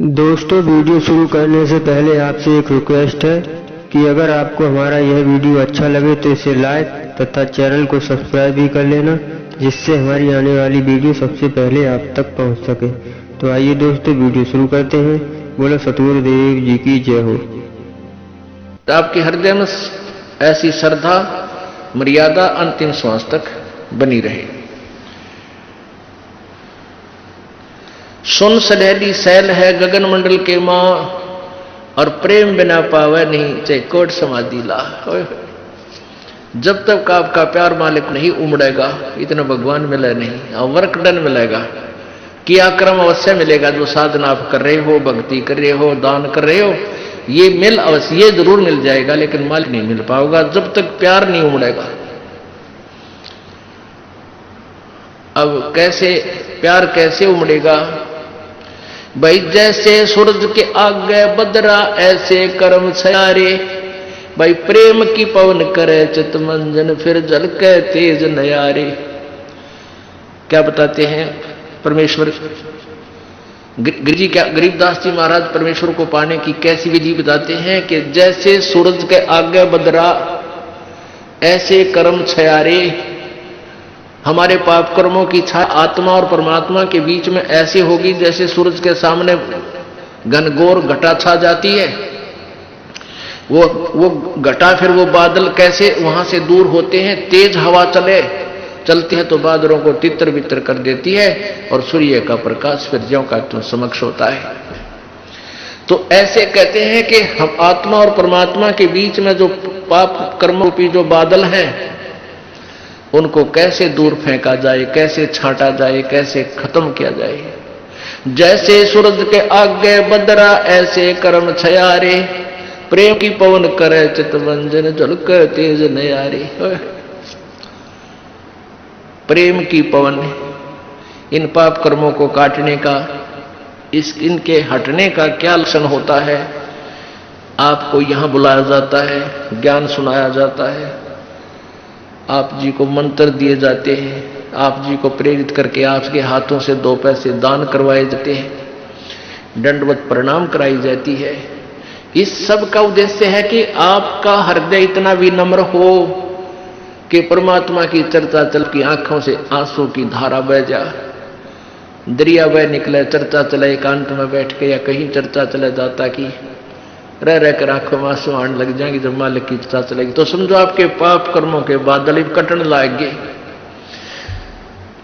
दोस्तों, वीडियो शुरू करने से पहले आपसे एक रिक्वेस्ट है कि अगर आपको हमारा यह वीडियो अच्छा लगे तो इसे लाइक तथा चैनल को सब्सक्राइब भी कर लेना, जिससे हमारी आने वाली वीडियो सबसे पहले आप तक पहुंच सके। तो आइए दोस्तों, वीडियो शुरू करते हैं। बोलो सतगुरुदेव जी की जय हो। तो आपके हृदय में ऐसी श्रद्धा मर्यादा अंतिम श्वास तक बनी रहे। सुन सलहली सैल है गगन मंडल के मां, और प्रेम बिना पावे नहीं चाहे कोट समाधि ला। जब तक आपका प्यार मालिक नहीं उमड़ेगा, इतना भगवान मिले नहीं। और वर्क डन मिलेगा, किया कर्म अवश्य मिलेगा। जो साधना आप कर रहे हो, भक्ति कर रहे हो, दान कर रहे हो, ये मिल अवश्य, ये जरूर मिल जाएगा, लेकिन मालिक नहीं मिल पाओगा जब तक प्यार नहीं उमड़ेगा। अब कैसे प्यार कैसे उमड़ेगा भाई? जैसे सूरज के आगे बदरा ऐसे कर्म छयारे। भाई प्रेम की पवन करे चित मंजन, फिर जल के तेज नयारे। क्या बताते हैं परमेश्वर गरीबदास जी महाराज परमेश्वर को पाने की कैसी विधि बताते हैं कि जैसे सूरज के आगे बदरा ऐसे कर्म छयारे। हमारे पाप कर्मों की छाया आत्मा और परमात्मा के बीच में ऐसे होगी जैसे सूरज के सामने घनघोर घटा छा जाती है। वो घटा, फिर वो बादल कैसे वहां से दूर होते हैं। तेज हवा चलती है तो बादलों को तितर बितर कर देती है, और सूर्य का प्रकाश फिर ज्यों का त्यों समक्ष होता है। तो ऐसे कहते हैं कि हम आत्मा और परमात्मा के बीच में जो पाप कर्म रूपी जो बादल हैं, उनको कैसे दूर फेंका जाए, कैसे छांटा जाए, कैसे खत्म किया जाए। जैसे सूरज के आगे बदरा ऐसे कर्म छयारे। प्रेम की पवन करे चितवंजन, झलक तेज नयारे। प्रेम की पवन, इन पाप कर्मों को काटने का, इनके हटने का क्या लक्षण होता है? आपको यहां बुलाया जाता है, ज्ञान सुनाया जाता है, आप जी को मंत्र दिए जाते हैं, आप जी को प्रेरित करके आपके हाथों से 2 पैसे दान करवाए जाते हैं, दंडवत प्रणाम कराई जाती है। इस सब का उद्देश्य है कि आपका हृदय इतना विनम्र हो कि परमात्मा की चर्चा चल की आंखों से आंसू की धारा बह जा, दरिया बह निकले, चर्चा चले एकांत में बैठ के, या कहीं चर्चा चले जाता कि रह कर आंखों में आंसू आने लग जाएंगे। जब मालिक की चर्चा चलेगी तो समझो आपके पाप कर्मों के बादल कटने लाएंगे।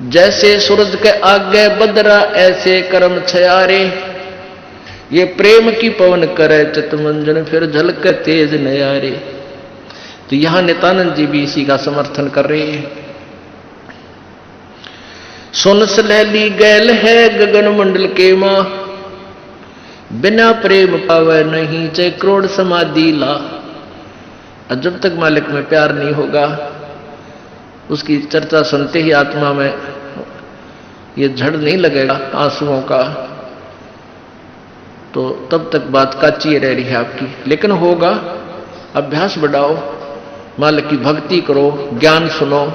जैसे सूरज के आगे बदरा ऐसे कर्म छयारे। ये प्रेम की पवन करे चितमंजन, फिर झलक तेज नयारे। तो यहां नित्यानंद जी भी इसी का समर्थन कर रहे हैं। सुन सलहली गैल है गगन मंडल के मां, बिना प्रेम पावे नहीं चाहे करोड़ समाधि ला। जब तक मालिक में प्यार नहीं होगा, उसकी चर्चा सुनते ही आत्मा में ये झड़ नहीं लगेगा आंसुओं का, तो तब तक बात कच्ची रह रही है आपकी। लेकिन होगा, अभ्यास बढ़ाओ, मालिक की भक्ति करो, ज्ञान सुनो,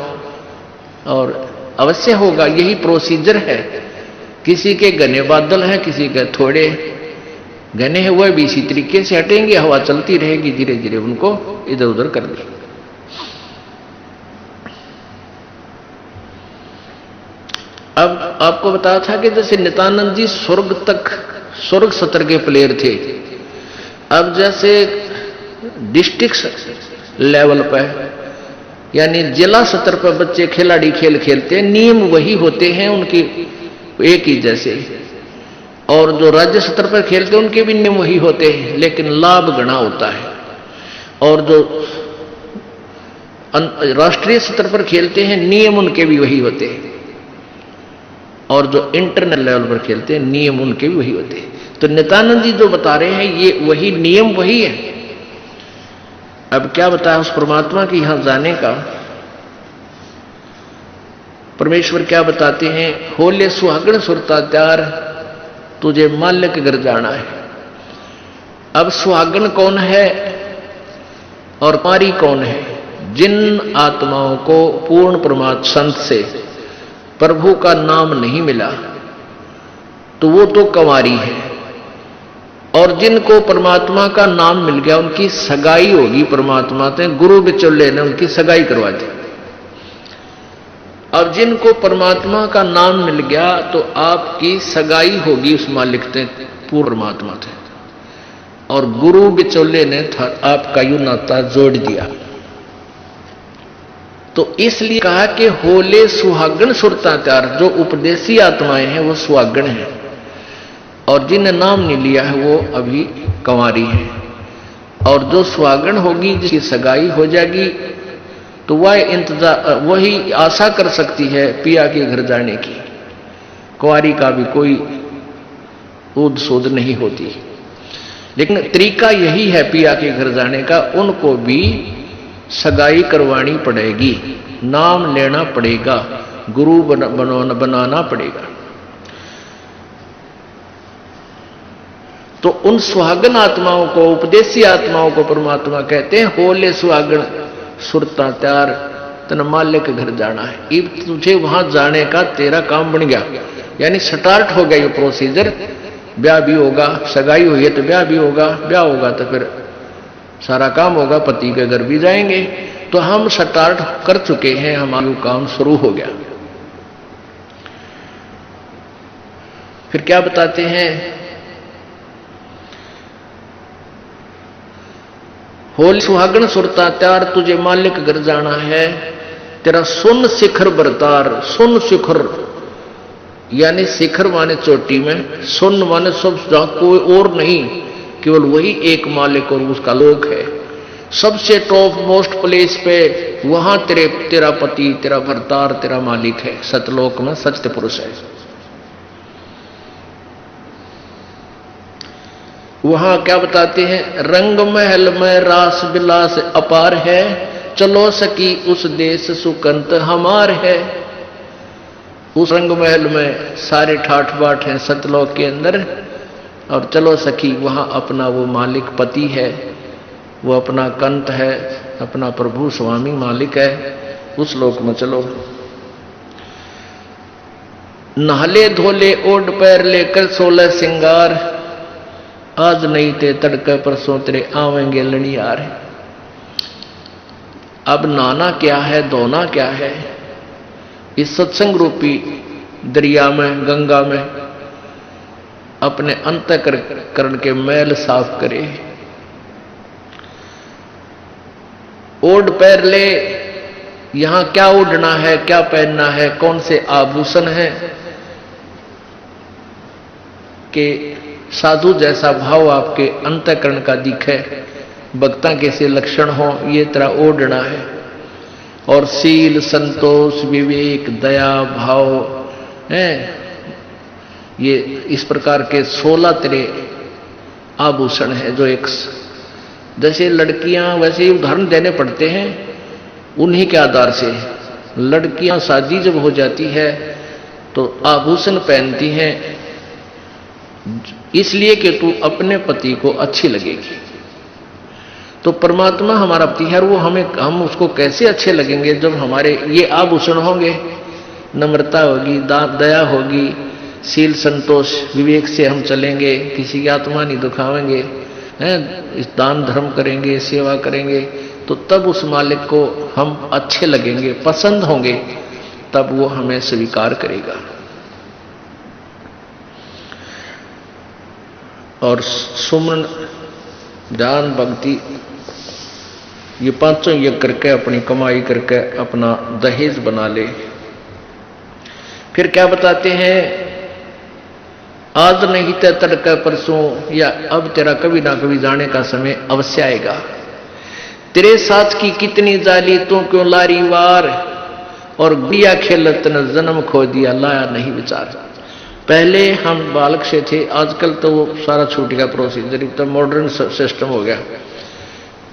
और अवश्य होगा। यही प्रोसीजर है। किसी के घने बादल हैं, किसी के थोड़े घने हैं, वह भी इसी तरीके से हटेंगे। हवा चलती रहेगी, धीरे धीरे उनको इधर उधर कर देगी। अब आपको बताया था कि जैसे नित्यानंद जी स्वर्ग सत्र के प्लेयर थे। अब जैसे डिस्ट्रिक्ट लेवल पर, यानी जिला स्तर पर बच्चे खिलाड़ी खेल खेलते हैं, नियम वही होते हैं उनके एक ही जैसे, और जो राज्य स्तर पर खेलते हैं उनके भी नियम वही होते हैं, लेकिन लाभ गणा होता है। और जो राष्ट्रीय स्तर पर खेलते हैं, नियम उनके भी वही होते हैं, और जो इंटरनेशनल लेवल पर खेलते हैं, नियम उनके भी वही होते हैं। तो नित्यानंद जी जो बता रहे हैं, ये वही नियम वही है। अब क्या बताया उस परमात्मा की यहां जाने का? परमेश्वर क्या बताते हैं? होले सुहागण सुरता त्यार, तुझे माल्य के घर जाना है। अब सुहागण कौन है और कुंवारी कौन है? जिन आत्माओं को पूर्ण परमात्मा संत से प्रभु का नाम नहीं मिला, तो वो तो कुंवारी है। और जिनको परमात्मा का नाम मिल गया उनकी सगाई होगी परमात्मा से, गुरु बिचौले ने उनकी सगाई करवा दी। अब जिनको परमात्मा का नाम मिल गया तो आपकी सगाई होगी उस मालिक से, परमात्मा से, और गुरु बिचौले ने आपका यू नाता जोड़ दिया। तो इसलिए कहा कि होले सुहागण सुरता त्यार, जो उपदेशी आत्माएं हैं वो सुहागण हैं, और जिन्हें नाम नहीं लिया है वो अभी कंवारी है। और जो सुहागण होगी, जिसकी सगाई हो जाएगी, तो वह इंतजार, वही आशा कर सकती है पिया के घर जाने की। कुंवारी का भी कोई ऊद सूद नहीं होती, लेकिन तरीका यही है पिया के घर जाने का, उनको भी सगाई करवानी पड़ेगी, नाम लेना पड़ेगा, गुरु बनाना पड़ेगा। तो उन सुहागन आत्माओं को, उपदेशी आत्माओं को परमात्मा कहते हैं होले सुहागन सुरता त्यार, तन माल्य के घर जाना है। अब तुझे वहां जाने का तेरा काम बन गया, यानी स्टार्ट हो गया ये प्रोसीजर। ब्याह भी होगा, सगाई हुई है तो ब्याह भी होगा, ब्याह होगा तो फिर सारा काम होगा, पति के घर भी जाएंगे। तो हम स्टार्ट कर चुके हैं, हमारा काम शुरू हो गया। फिर क्या बताते हैं, होल सुहागण सुरता त्यार, तुझे मालिक घर जाना है, तेरा सुन शिखर बरतार। सुन शिखर यानी शिखर माने चोटी में, सुन माने सब, जहां कोई और नहीं, केवल वही एक मालिक और उसका लोक है। सबसे टॉप मोस्ट प्लेस पे वहां तेरा पति, तेरा भरतार, तेरा मालिक है। सतलोक में सत्य पुरुष है। वहां क्या बताते हैं, रंग महल में रास विलास अपार है, चलो सकी उस देश सुकंत हमार है। उस रंग महल में सारे ठाठ बाट हैं सतलोक के अंदर, और चलो सखी वहां अपना वो मालिक पति है, वो अपना कंत है, अपना प्रभु स्वामी मालिक है, उस लोक में चलो। नहले धोले ओढ़ पैर लेकर 16 सिंगार, आज नहीं ते तड़के परसों तेरे आवेंगे लड़ियार। अब नाना क्या है, धोना क्या है, इस सत्संग रूपी दरिया में, गंगा में अपने अंतःकरण के मैल साफ करे। ओढ़ पैर ले, यहां क्या ओढ़ना है, क्या पहनना है, कौन से आभूषण है कि साधु जैसा भाव आपके अंतःकरण का दिखे, भक्ता कैसे लक्षण हो, ये तरह ओढ़ना है। और शील, संतोष, विवेक, दया भाव है, ये इस प्रकार के 16 तरह आभूषण है। जो एक जैसे लड़कियां, वैसे ही उदाहरण देने पड़ते हैं उन्हीं के आधार से। लड़कियां शादी जब हो जाती है तो आभूषण पहनती हैं इसलिए कि तू अपने पति को अच्छी लगेगी। तो परमात्मा हमारा पति है, वो हम उसको कैसे अच्छे लगेंगे जब हमारे ये आभूषण होंगे। नम्रता होगी, दया होगी, शील, संतोष, विवेक से हम चलेंगे, किसी की आत्मा नहीं दुखावेंगे, हैं, दान धर्म करेंगे, सेवा करेंगे, तो तब उस मालिक को हम अच्छे लगेंगे, पसंद होंगे, तब वो हमें स्वीकार करेगा। और सुमन, ध्यान, भक्ति, ये पांचों यज्ञ करके अपनी कमाई करके अपना दहेज बना ले। फिर क्या बताते हैं, आज नहीं तो तड़का परसों, या अब तेरा कभी ना कभी जाने का समय अवश्य आएगा। तेरे साथ की कितनी जाली तू क्यों लारी वार, और बिया खेलत न जन्म खो दिया लाया नहीं विचार। पहले हम बालक से थे, आजकल तो वो सारा छूट गया प्रोसीजर, तो मॉडर्न सिस्टम हो गया।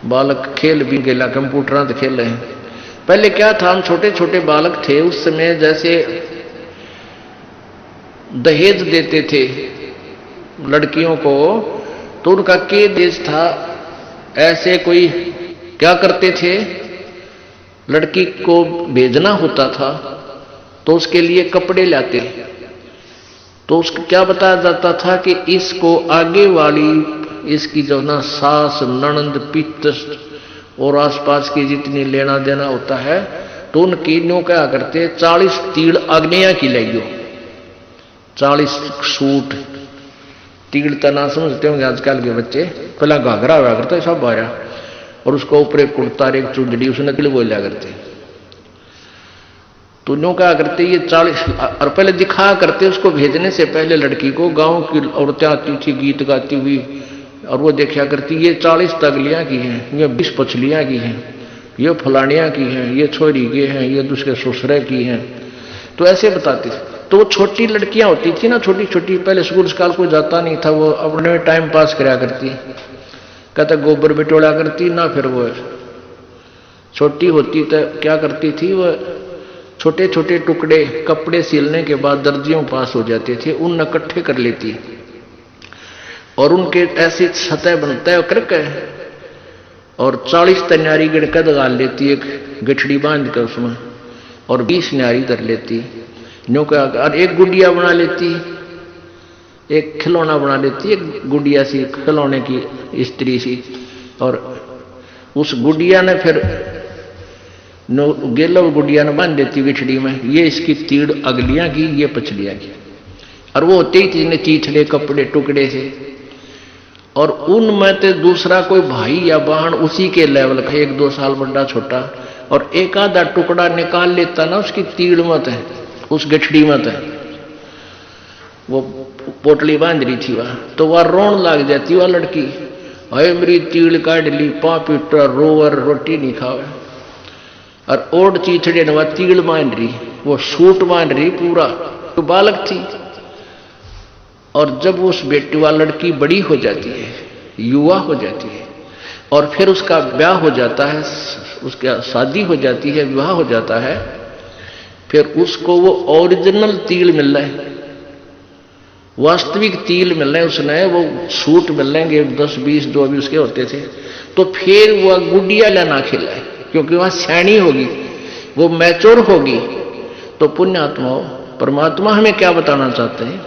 बालक खेल भी गेला, कंप्यूटर तो खेल रहे हैं। पहले क्या था, हम छोटे छोटे बालक थे, उस समय जैसे दहेज देते थे लड़कियों को, तो उनका के देश था, ऐसे कोई क्या करते थे, लड़की को भेजना होता था तो उसके लिए कपड़े लाते, तो उसको क्या बताया जाता था कि इसको आगे वाली इसकी जो ना सास ननंद पित्त और आसपास की जितनी लेना देना होता है, तो उन कीड़ों क्या करते 40 तीड़ अग्निया की लाइयो, 40 सूट तीड़ तना समझते होंगे आजकल के बच्चे, पहला घाघरा हुआ करता है सब आया, और उसको ऊपर एक कुर्ता एक चुंदड़ी उसने तिल बोलिया करते। तो नो क्या करते ये 40, और पहले दिखा करते उसको भेजने से पहले लड़की को गांव की औरतें आती थी गीत गाती हुई, और वो देखा करती ये 40 तगलियां की हैं, ये 20 पछलियां की हैं, ये फलानियां की हैं, ये छोरी के हैं, ये दूसरे ससुरे की हैं, तो ऐसे बताते थे। तो वो छोटी लड़कियां होती थी ना, छोटी छोटी, पहले स्कूल स्काल कोई जाता नहीं था, वो अपने टाइम पास कराया करती, कहता गोबर बिटोड़ा करती ना, फिर वो छोटी होती तो क्या करती थी, वो छोटे छोटे टुकड़े कपड़े सिलने के बाद दर्जियों पास हो जाते थे, उन इकट्ठे कर लेती और उनके ऐसी सतह बनता है करके, और 40 तन्यारी गिड़कद गाल लेती एक गठड़ी बांध कर उसमें, और 20 न्यारी धर लेती न्यू का, और एक गुड़िया बना लेती, एक खिलौना बना लेती, एक गुड़िया सी खिलौने की स्त्री सी, और उस गुड़िया ने फिर गेलो गुड़िया ने बांध देती बिछड़ी में, ये इसकी तीड़ अगलियां की, ये पछलियां की, और वो होते ही तीन चीथड़े कपड़े टुकड़े से, और उनमें तो दूसरा कोई भाई या बहन उसी के लेवल का 1-2 साल बड़ा छोटा, और एक आधा टुकड़ा निकाल लेता ना उसकी तीड़ मत है, उस गठड़ी मत है, वो पोटली बांध रही थी वह, तो वह रोन लग जाती वह लड़की, अरे मेरी तीड़ काट ली, पापीटर रोवर रोटी नहीं खावे, और ओड चीथड़े ने वह तीड़ बांध रही, वो सूट बांध रही पूरा, तो बालक थी। और जब उस बेटी वाली लड़की बड़ी हो जाती है, युवा हो जाती है, और फिर उसका ब्याह हो जाता है, उसका शादी हो जाती है, विवाह हो जाता है, फिर उसको वो ओरिजिनल तिल मिल रहा है, वास्तविक तिल मिल रहे हैं, उसने वो सूट मिल रहे 10-20 जो भी उसके होते थे, तो फिर वह गुड़िया लेना खिला है, क्योंकि वह सैनी होगी, वो मैच्योर होगी। तो पुण्यात्मा परमात्मा हमें क्या बताना चाहते हैं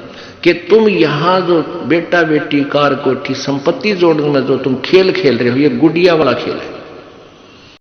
कि तुम यहां जो बेटा बेटी कार कोठी संपत्ति जोड़ने में जो तुम खेल खेल रहे हो, ये गुड़िया वाला खेल है।